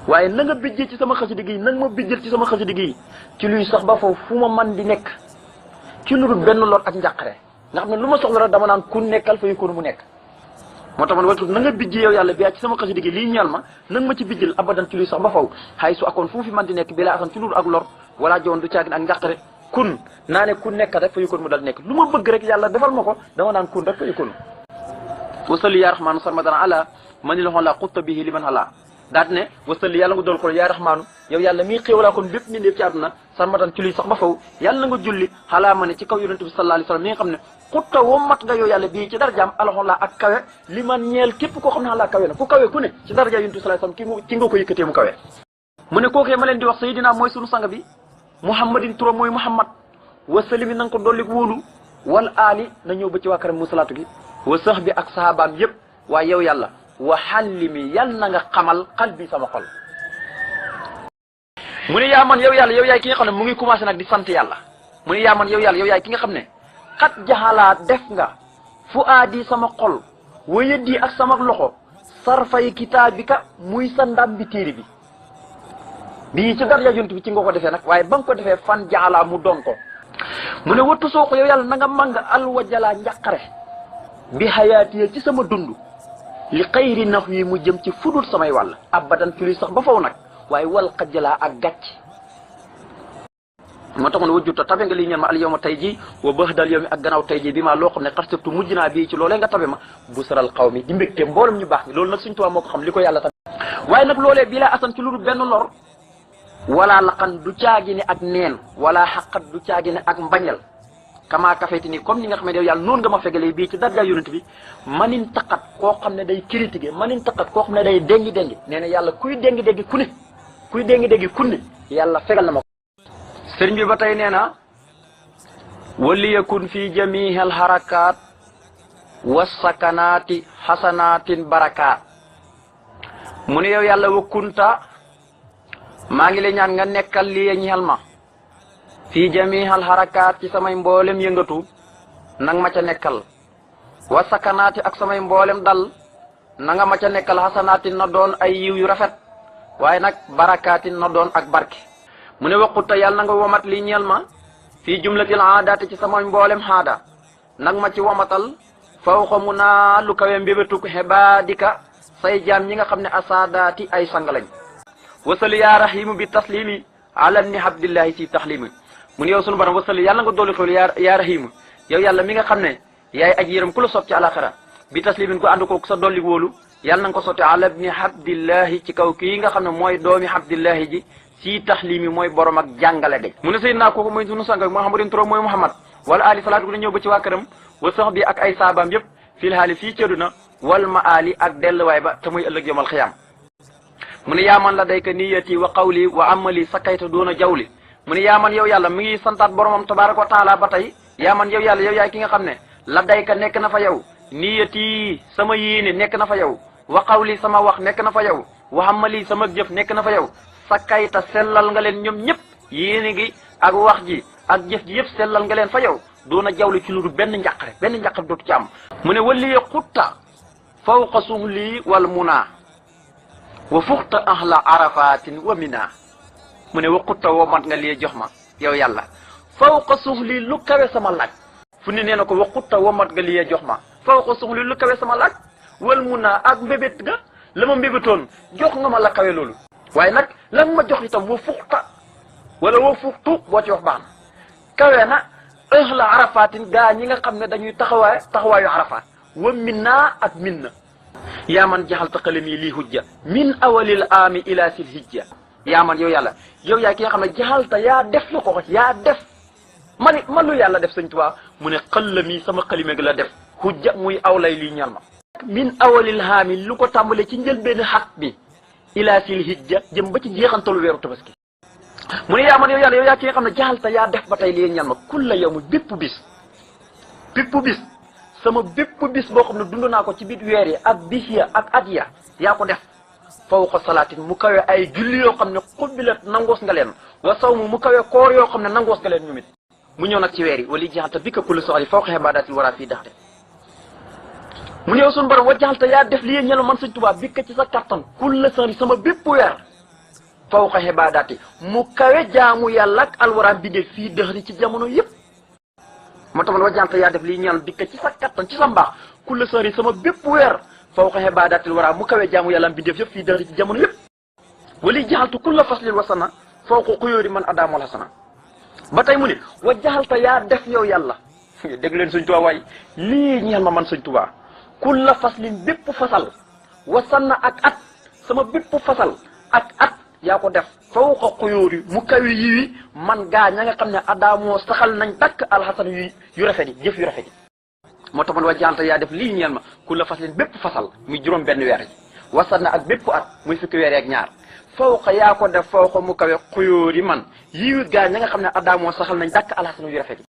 waaye na nga bijjee ci sama xasida gi na nga ma bijjal ci sama xasida gi ci luy sax ba foofu fu ma man di nekk ci lu dul benn lor ak njàqare nga xam ne lu ma soxla rek dama naan ku nekkal fa yëkkoon mu nekk moo tax man watu na nga bijjee yow yàlla biyaa ci sama xasida gi lii ñeel ma na nga ma ci bijjal abadan ci luy sax ba faw xay su akoon fu mu fi man di nekk bi laa asan ci lu dul ak lor wala jowoon du caagin ak njàqare kun naa ne ku nekk rek fa yëkkoon mu dal nekk lu ma bëgg rek yàlla defal ma ko dama naan kun rek fa yëkkoon wasalli yaa rahmaanu sarmadan ala manil xon la xutta bihi liman ala daat ne wasalli yàlla nga dool ko yaa rahmaanu yow yàlla mii xéewalaa kon bépp mi ndéef ci àdduna sarmadan ci luy sax ba faw yàlla nga julli xalaa ma ne ci kaw yonente bi sallallahu alayhi wasallam mi nga xam ne xutta woo mat nga yow yàlla bii ci darajaam alaxon la ak kawe li man ñeel képp koo xam ne xalaa kawe na ku kawe ku ne ci daraja yonente bi sallallahu alayhi wasallam ki nga ko yëkkatee mu kawe mu ne kookee ma leen di wax sayidina mooy sunu sang bi muhammadin turam mooy muhammad wasalimi na nga ko dolli wóolu wal aali na ñëw ba ci waa karam mu salaatu gi wa sax bi ak sahabaam yépp waaye yow yàlla wa xallimi yal na nga xamal xal bi sama xol mu ne yaa man yow yàlla yow yaay ki nga xam ne mu ngi commencé nag di sant yàlla mu ne yaa man yow yàlla yow yaay ki nga xam ne xat jaxalaa def nga fu aadi sama xol wa yëddi ak sama loxo sarfay kitaabika muy sa ndam bi téere bi bii ci darja yonent bi ci nga ko defee nag waaye ba nga ko defee fan jaxalaa mu doon ko mu ne wattu soo ko yow yàlla na nga màng alwajalaa njàqare bi xayaatiye ci sama dund li xayri nax yi mu jëm ci fudul samay wàll abadan ci luy sax ba faw nag waaye wal xajalaa ak gàcc moo taxoon wajjuta tabe nga lii ñeen ma al yow ma tey ji wa bëx dal yow mi ak gannaaw tey ji bi maa loo xam ne xarsëptu mujj naa bii ci loolee nga tabe ma bu saral xaw mi di mbégte mboolem ñu baax mi loolu nag suñu tubaab moo ko xam li ko yàlla tabe waaye nag loolee bii laa asan ci lu dul benn lor wala laqan du caagi ne ak neen wala xaqat du caagi ne ak mbañal kamaa kafeeti nii comme ni nga xam ne yow yàlla noonu nga ma fegalee bii ci darja yonent bi manin taqat koo xam ne day critiquer manin taqat koo xam ne day déngi nee na yàlla kuy déngi ku ne kuy déngi ku ne yàlla fegal na ma ko sëriñ bi ba tey nee na waliyakun fi jamihi al harakat wasakanaati xasanaatin barakaat mu ne yow yàlla wa kunta maa ngi lay ñaan nga nekkal lii ñeel ma fii jamihal harakaat ci samay mboolem yëngatu nang ma ca nekkal wa sakanaati ak samay mboolem dal nanga ma ca nekkal xasanaatin na doon ay yiw yu rafet waaye nag barakaatin na doon ak barke mu ne waqutta yàlla na nga womat lii ñeel ma fii jumlatil aadaati ci samay mboolem xaada nang ma ci womatal fawqa mu naa lu kawe mbébétuk xibaadika say jaam ñi nga xam ne asaadaati ay sang lañ wasali yaa rahimu bi taslimi ala ni abdillahi si taxlimi mu ne yow sunu borom wasali yàlla nga dolli xewal yaa rahimu yow yàlla mi nga xam ne yaay aji yërëm ku la sopp ci alaxira bi taslimin ko ànd ko sa dolli wóolu yàlla na nga ko sotti ala ni abdillahi ci kaw kii nga xam ne mooy doomi abdillahi ji si taxlimi mooy borom ak jàngale de mu ne sayyidina kooku mooy sunu sang muhammadin turam mooy muhammad wala ali salaatu gu na ñëw ba ci waa këram wa sax bi ak ay saabaam yëpp fil haali fii cëduna wal ma ali ak delluwaay ba te muy ëllëg yomal xiyaam mu ne yaaman la dayka niyati wa qawli wa amali sakayta doona jawli mu ne yaaman yow yàlla mi ngi santaat boromam tabaraka wa taala ba tey yaaman yow yàlla yow yaay ki nga xam ne la dayka nekk na fa yow niyati sama yéene nekk na fa yow wa qawli sama wax nekk na fa yow wa amali sama jëf nekk na fa yow sakayta sellal nga leen ñoom ñëpp yéene gi ak wax ji ak jëf ji yëpp sellal nga leen fa yow doona jawli ci lu dul benn njàqare dootu ci am mu ne wali xutta fawqa suhli wal muna wa fuxta ahla arafatin wa mina mu ne waqutta woo mat nga lii jox ma yow yàlla fawqa suhli lu kawe sama laaj fu ne nee na ko waqutta woo mat nga lii jox ma fawqa suhli lu kawe sama laaj wal muna ak mbébét ga la ma mbébétoon jox nga ma la kawe loolu waaye nag lan ma jox itam wa fuxta wala wa fuxtu boo ci wax baax na kawe na ahla arafatin gaa ñi nga xam ne dañuy taxawaayu arafaat wa minna ak minna yaa man jaxalta qalami lii hujja min awalil aami ila sil hijja yaa man yow yàlla yow yaay ki nga xam ne jaxalta yaa def lu ko yaa def man lu yàlla def sëñ Tuubaa mu ne qalami sama xalime gi la def hujja muy awlay lii ñal ma min awalil aami lu ko tàmbale ci njëlbéen xat bi ila sil hijja jëm ba ci jeexantalu weeru tabaski mu ne yaa man yow yàlla yow yaa ki nga xam ne jaxalta yaa def ba tey lii ñal ma kulla yow mu bépp bis sama bépp bis boo xam ne dund naa ko ci biir weer yi ak bis ya ak at ya yaa ko def fawqa salaatin mu kawe ay julli yoo xam ne xubbilat nangoos nga leen wa sawmu mu kawe koor yoo xam ne nangoos nga leen ñu mit mu ñëw nag ci weer yi wala jaxalta bi ka kulli soxali fawqa ibadatil wara fii daxte mu ñëw suñu borom wa jaxalta yaa def lii ñel man sëñ Tuubaa bi ka ci sa kattan kulli soxali sama bépp weer fawqa xibaadaati mu kawe jaamu yàlla ak alwaraam bi de fii dëxri ci jamono yëpp moo tax man wajjanta yaa def lii ñeel dikk ci sa kattan ci sa mbaax kulla sari sama bépp weer fawqa xibaadaatil waraam mu kawe jaamu yàlla bi def yëpp fii dëxri ci jamono yëpp wali jaxaltu kulla faslin wasana fawqa xuyóori man adaamul hasana ba tey mu ne wa jaxalta yaa def yow yàlla dégg leen Sëñ Tuubaa waay lii ñeel ma man Sëñ Tuubaa kulla faslin bépp fasal wasanna ak at sama bépp fasal ak at yaa ko def fawqa xuyóori mu kawe yi man gaa ña nga xam ne adaamoo saxal nañ dakk alxasan yu rafet yi jëf yu rafet yi moo tax man wa jaxalta yaa def lii ñeel ma kulla faslin bépp fasal muy juróom benn weer yi wasanna ak bépp at muy fukki weer ak ñaar fawqa yaa ko def fawqa mu kawe xuyóori man yiwi gaa ña nga xam ne adaamoo saxal nañ dakk alxasan yu rafet yi